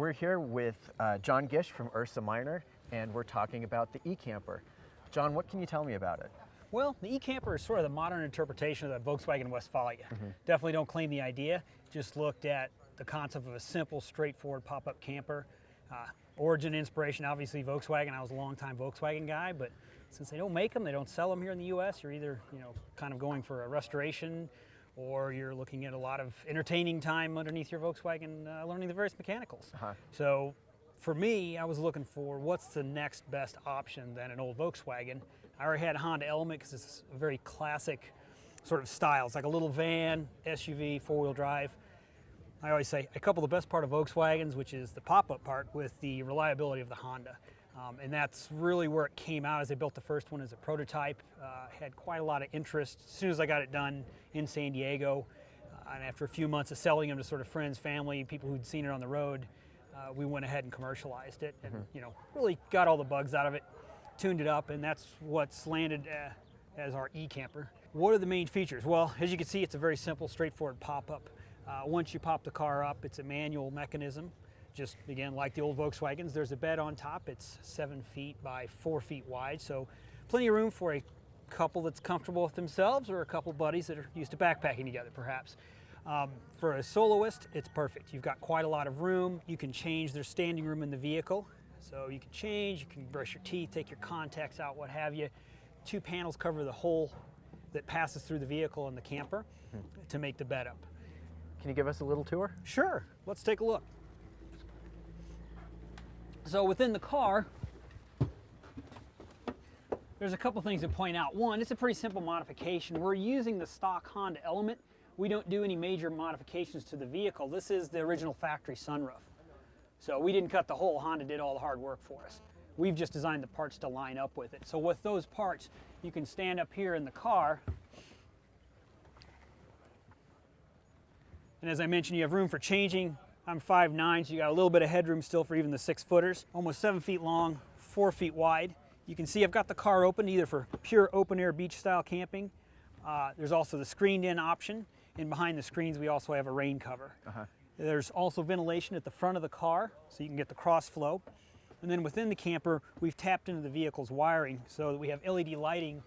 we're here with John Gish from Ursa Minor, and we're talking about the ECAMPER. John, what can you tell me about it? Well, the ECAMPER is sort of the modern interpretation of the Volkswagen Westfalia. Definitely don't claim the idea, just looked at the concept of a simple, straightforward pop-up camper. Origin inspiration, obviously Volkswagen. I was a long-time Volkswagen guy, but since they don't make them, they don't sell them here in the U.S., you're either, kind of going for a restoration, or you're looking at a lot of entertaining time underneath your Volkswagen, learning the various mechanicals. So for me, I was looking for what's the next best option than an old Volkswagen. I already had a Honda Element because it's a very classic sort of style. It's like a little van, SUV, four-wheel drive. I always say I couple the best part of Volkswagens, which is the pop-up part, with the reliability of the Honda. And that's really where it came out as they built the first one as a prototype. Had quite a lot of interest as soon as I got it done in San Diego. And after a few months of selling them to sort of friends, family, people who'd seen it on the road, we went ahead and commercialized it and really got all the bugs out of it, tuned it up, and that's what's landed as our ECAMPER. What are the main features? Well, as you can see, it's a very simple, straightforward pop-up. Once you pop the car up, it's a manual mechanism. Just, again, like the old Volkswagens, there's a bed on top. It's 7 feet by 4 feet wide, so plenty of room for a couple that's comfortable with themselves or a couple buddies that are used to backpacking together, perhaps. For a soloist, it's perfect. You've got quite a lot of room. You can change. There's standing room in the vehicle, so you can change. You can brush your teeth, take your contacts out, what have you. 2 panels cover the hole that passes through the vehicle and the camper to make the bed up. Can you give us a little tour? Sure, let's take a look. So within the car, there's a couple things to point out. One, it's a pretty simple modification. We're using the stock Honda Element. We don't do any major modifications to the vehicle. This is the original factory sunroof. So we didn't cut the hole, Honda did all the hard work for us. We've just designed the parts to line up with it. So with those parts, you can stand up here in the car. And as I mentioned, you have room for changing. I'm 5'9", so you got a little bit of headroom still for even the 6-footers. Almost 7 feet long, 4 feet wide. You can see I've got the car open either for pure open air beach style camping. There's also the screened in option. And behind the screens, we also have a rain cover. There's also ventilation at the front of the car, so you can get the cross flow. And then within the camper, we've tapped into the vehicle's wiring so that we have LED lighting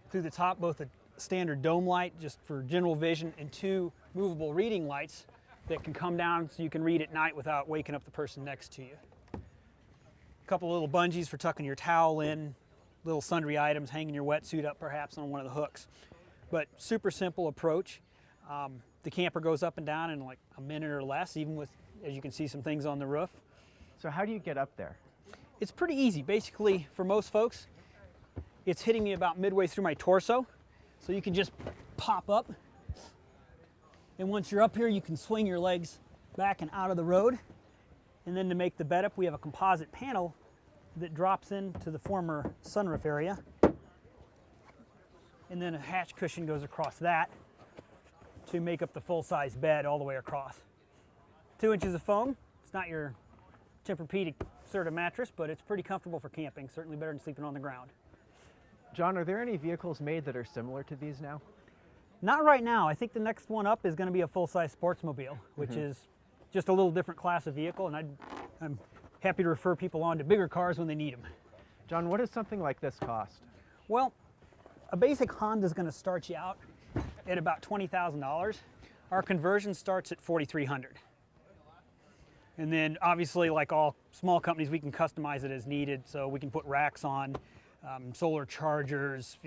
through the top, both a standard dome light just for general vision and 2 movable reading lights that can come down so you can read at night without waking up the person next to you. A couple little bungees for tucking your towel in, little sundry items, hanging your wetsuit up perhaps on one of the hooks. But super simple approach. The camper goes up and down in like a minute or less, even with, as you can see, some things on the roof. So how do you get up there? It's pretty easy. Basically, for most folks, it's hitting me about midway through my torso. So you can just pop up. And once you're up here, you can swing your legs back and out of the road. And then to make the bed up, we have a composite panel that drops into the former sunroof area. And then a hatch cushion goes across that to make up the full-size bed all the way across. 2 inches of foam. It's not your Tempur-Pedic sort of mattress, but it's pretty comfortable for camping. Certainly better than sleeping on the ground. John, are there any vehicles made that are similar to these now? Not right now. I think the next one up is going to be a full-size sportsmobile, which is just a little different class of vehicle, and I'm happy to refer people on to bigger cars when they need them. John, what does something like this cost? Well, a basic Honda is going to start you out at about $20,000. Our conversion starts at $4,300. And then obviously, like all small companies, we can customize it as needed, so we can put racks on, solar chargers,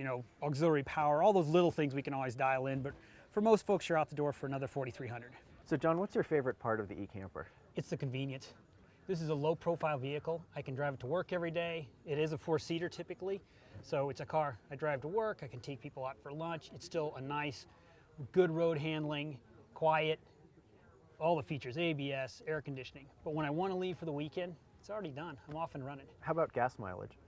auxiliary power, all those little things we can always dial in, but for most folks, you're out the door for another $4,300. So John, what's your favorite part of the ECAMPER? It's the convenience. This is a low-profile vehicle. I can drive it to work every day. It is a 4-seater typically, so it's a car I drive to work. I can take people out for lunch. It's still a nice, good road handling, quiet, all the features, ABS, air conditioning. But when I want to leave for the weekend, it's already done. I'm off and running. How about gas mileage?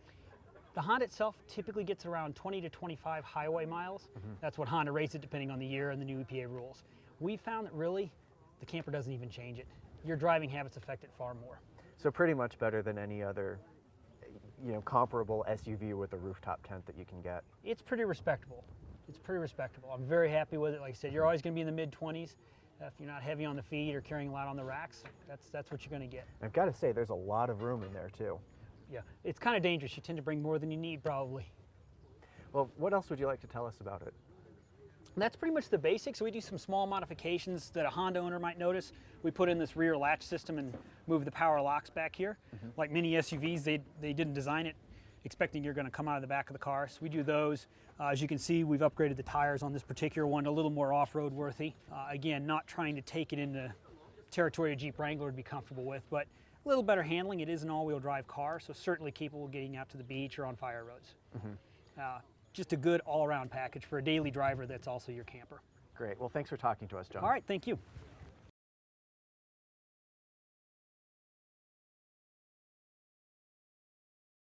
The Honda itself typically gets around 20 to 25 highway miles. That's what Honda rates it depending on the year and the new EPA rules. We found that really the camper doesn't even change it. Your driving habits affect it far more. So pretty much better than any other comparable SUV with a rooftop tent that you can get. It's pretty respectable. It's pretty respectable. I'm very happy with it. Like I said, you're always going to be in the mid-20s. If you're not heavy on the feet or carrying a lot on the racks, that's what you're going to get. I've got to say, there's a lot of room in there too. Yeah, it's kind of dangerous. You tend to bring more than you need probably. Well, what else would you like to tell us about it? And that's pretty much the basics. We do some small modifications that a Honda owner might notice. We put in this rear latch system and move the power locks back here. Like many SUVs, they didn't design it expecting you're going to come out of the back of the car. So we do those. As you can see, we've upgraded the tires on this particular one, a little more off-road worthy. Again, not trying to take it into territory a Jeep Wrangler would be comfortable with, but a little better handling. It is an all-wheel drive car, so certainly capable of getting out to the beach or on fire roads. Just a good all-around package for a daily driver that's also your camper. Great. Well, thanks for talking to us, John. All right, thank you.